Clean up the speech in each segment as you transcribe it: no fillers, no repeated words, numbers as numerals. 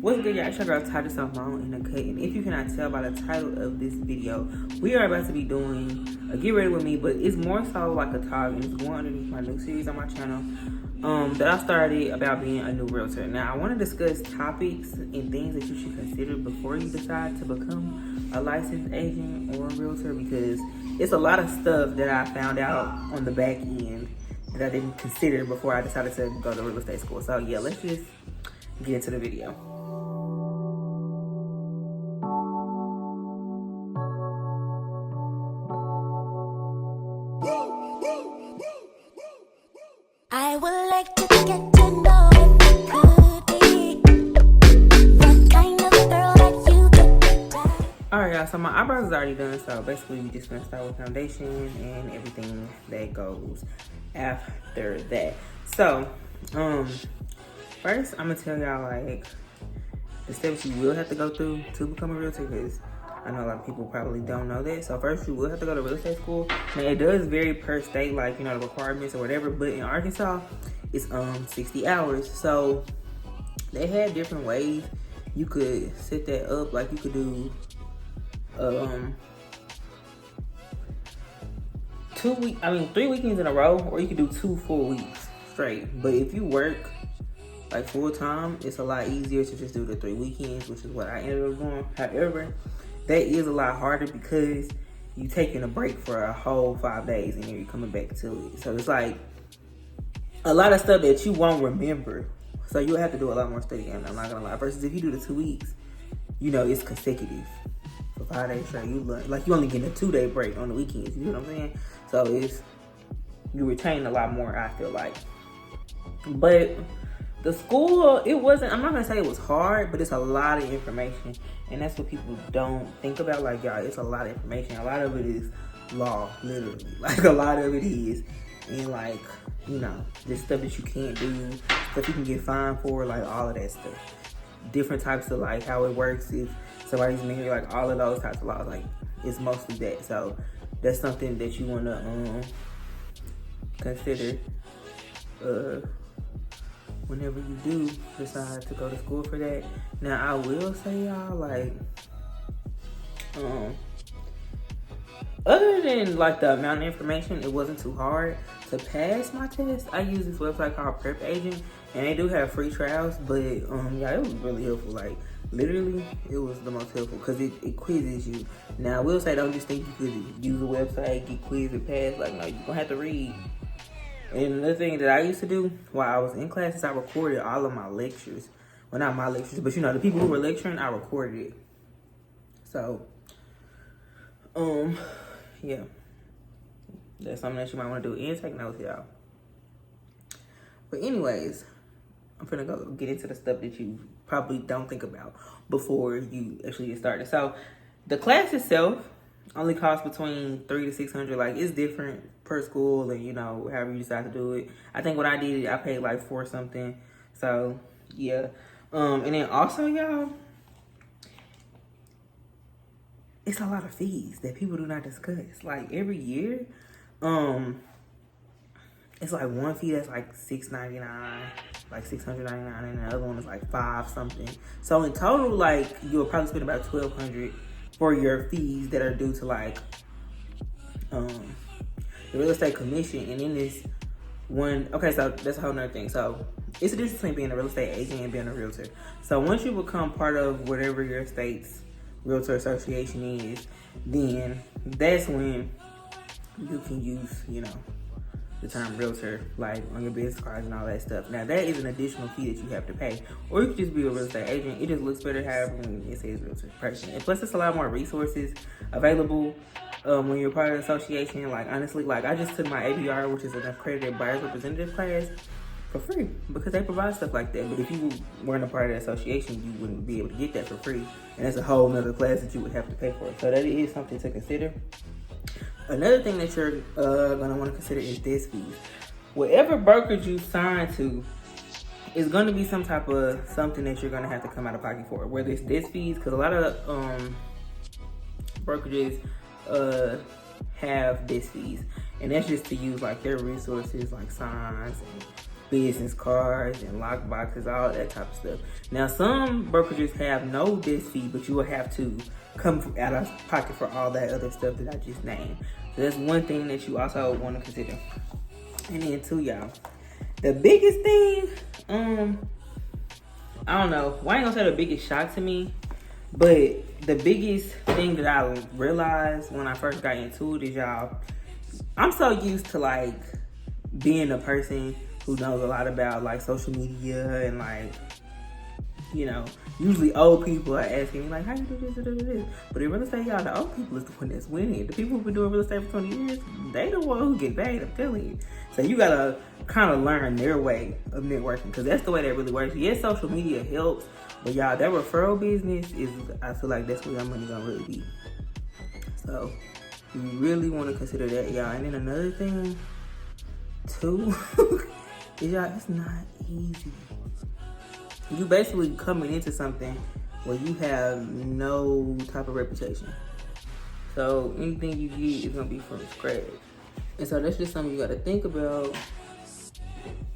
What's good, y'all? It's your girl Tajahsbusiness in the cut, and if you cannot tell by the title of this video, we are about to be doing a get ready with me, but it's more so like a talk, and it's going underneath my new series on my channel that I started about being a new realtor. Now, I want to discuss topics and things that you should consider before you decide to become a licensed agent or a realtor, because it's a lot of stuff that I found out on the back end that I didn't consider before I decided to go to real estate school. So yeah, let's just get into the video. I would like to get to know if you could be the kind of girl that you could. Alright, y'all, so my eyebrows is already done, so basically we just gonna start with foundation and everything that goes after that. So, first I'm gonna tell y'all like the steps you will have to go through to become a realtor, because I know a lot of people probably don't know that. So first, you will have to go to real estate school. Now it does vary per state, like, you know, the requirements or whatever, but in Arkansas it's 60 hours. So they had different ways you could set that up. Like you could do 3 weekends in a row, or you could do 2 full weeks straight. But if you work like full time, it's a lot easier to just do the 3 weekends, which is what I ended up doing. However, that is a lot harder because you taking a break for a whole 5 days and then you're coming back to it. So it's like a lot of stuff that you won't remember. So you'll have to do a lot more studying, I'm not gonna lie. Versus if you do the 2 weeks, you know, it's consecutive. For 5 days straight, you learn. Like you only get a 2-day break on the weekends, you know what I'm saying? So you retain a lot more, I feel like. But the school, it wasn't, I'm not gonna say it was hard, but it's a lot of information. And that's what people don't think about. Like, y'all, it's a lot of information. A lot of it is law, literally. Like, a lot of it is. And, like, you know, just stuff that you can't do, stuff you can get fined for, like, all of that stuff. Different types of, like, how it works if somebody's married, like, all of those types of laws. Like, it's mostly that. So, that's something that you want to consider whenever you do decide to go to school for that. Now, I will say, y'all, like, other than, like, the amount of information, it wasn't too hard to pass my test. I use this website called Prep Agent, and they do have free trials, but, yeah, it was really helpful. Like, literally, it was the most helpful, because it quizzes you. Now, I will say, don't just think you could use a website, get quizzed, and pass. Like, no, you're going to have to read. And another thing that I used to do while I was in classes, I recorded all of my lectures. Well, not my lectures, but, you know, the people who were lecturing, I recorded it. So, yeah. That's something that you might want to do. And take notes, y'all. But anyways, I'm finna go get into the stuff that you probably don't think about before you actually get started. So, the class itself only costs between $300 to $600. Like, it's different per school, and, you know, however you decide to do it. I think when I did it, I paid like $4 something. So yeah. And then also, y'all, it's a lot of fees that people do not discuss. Like, every year, it's like one fee that's like $699, like $699, and the other one is like $5 something. So in total, like, you'll probably spend about $1,200 for your fees that are due to, like, the real estate commission. And then this one, okay, so that's a whole nother thing. So it's the difference between being a real estate agent and being a realtor. So once you become part of whatever your state's realtor association is, then that's when you can use, you know, the term realtor, like, on your business cards and all that stuff. Now, that is an additional fee that you have to pay. Or you could just be a real estate agent. It just looks better, however, when it says realtor person. And plus, there's a lot more resources available when you're part of the association. Like, honestly, like, I just took my ABR, which is an accredited buyer's representative class, for free, because they provide stuff like that. But if you weren't a part of the association, you wouldn't be able to get that for free. And that's a whole nother class that you would have to pay for. So that is something to consider. Another thing that you're gonna want to consider is desk fees. Whatever brokerage you sign to is going to be some type of something that you're gonna have to come out of pocket for. Whether it's desk fees, because a lot of brokerages have desk fees, and that's just to use, like, their resources, like signs and business cards and lock boxes, all that type of stuff. Now, some brokerages have no desk fee, but you will have to come out of pocket for all that other stuff that I just named. So that's one thing that you also want to consider. And then too, y'all, the biggest thing, I don't know, well, I ain't gonna say the biggest shock to me, but the biggest thing that I realized when I first got into it is, y'all, I'm so used to like being a person who knows a lot about like social media and like, you know, usually old people are asking me like, how you do this, do this. But in real estate, y'all, the old people is the one that's winning. The people who've been doing real estate for 20 years, they the one who get paid, I'm telling you. So you gotta kind of learn their way of networking, because that's the way that really works. Yes, social media helps, but y'all, that referral business is, I feel like that's where your money gonna really be. So you really want to consider that, y'all. And then another thing too is, y'all, it's not easy. You basically coming into something where you have no type of reputation. So anything you get is gonna be from scratch. And so that's just something you gotta think about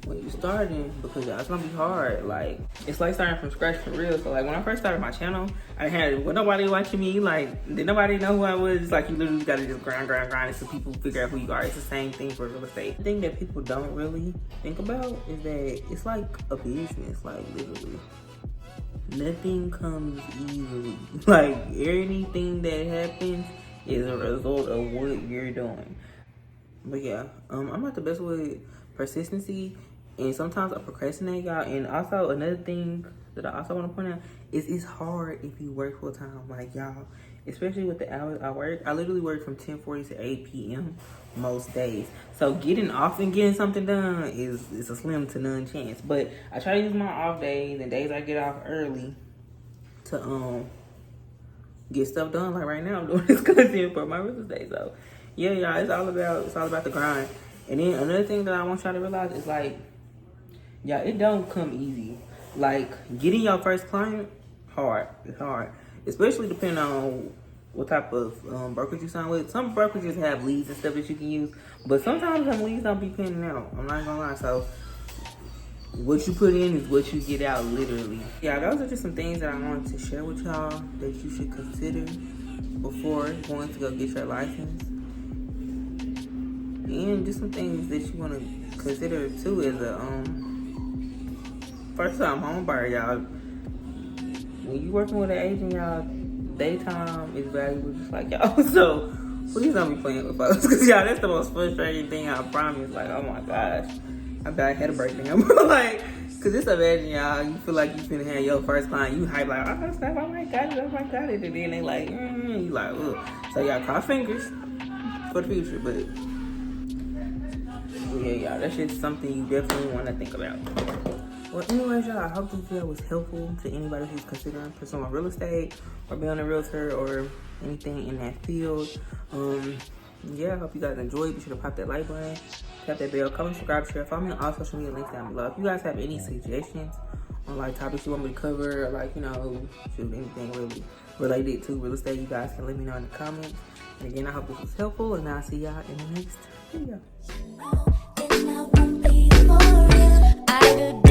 when you're starting, because y'all, it's gonna be hard. Like, it's like starting from scratch for real. So like when I first started my channel, I had nobody watching me. Like, did nobody know who I was? It's like you literally gotta just grind until people figure out who you are. It's the same thing for real estate. The thing that people don't really think about is that it's like a business, like literally. Nothing comes easily. Like, anything that happens is a result of what you're doing. But yeah, I'm not the best with persistency, and sometimes I procrastinate, y'all. And also another thing that I also want to point out is it's hard if you work full time, like y'all, especially with the hours I work. I literally work from 10:40 to 8 p.m. most days. So getting off and getting something done is a slim to none chance. But I try to use my off days and days I get off early to get stuff done. Like right now, I'm doing this content for my real estate. So yeah, y'all, it's all about the grind. And then another thing that I want y'all to realize is like, yeah, it don't come easy. Like, getting your first client, it's hard. Especially depending on what type of brokerage you sign with. Some brokerages have leads and stuff that you can use, but sometimes them leads don't be panning out. I'm not gonna lie. So what you put in is what you get out, literally. Yeah, those are just some things that I wanted to share with y'all that you should consider before going to go get your license. And just some things that you want to consider too as a first time home buyer, y'all. When you working with an agent, y'all, daytime is valuable just like y'all. So please don't be playing with folks, because y'all, that's the most frustrating thing, I promise. Like, oh my gosh, I bet I had a breakdown. Like, cause just imagine, y'all, you feel like you finna have your first client, you hype like, oh snap, I might got it, and then they like, you like, ugh. So y'all, cross fingers for the future, but yeah, y'all, that's just something you definitely want to think about. Well, anyways, y'all, I hope this video was helpful to anybody who's considering pursuing real estate or being a realtor or anything in that field. Yeah, I hope you guys enjoyed. Be sure to pop that like button, tap that bell, comment, subscribe, share, follow me on all social media links down below. If you guys have any suggestions on like topics you want me to cover, or like, you know, shoot, anything really related to real estate, you guys can let me know in the comments. And again, I hope this was helpful, and I'll see y'all in the next video. Then I won't be for real. I do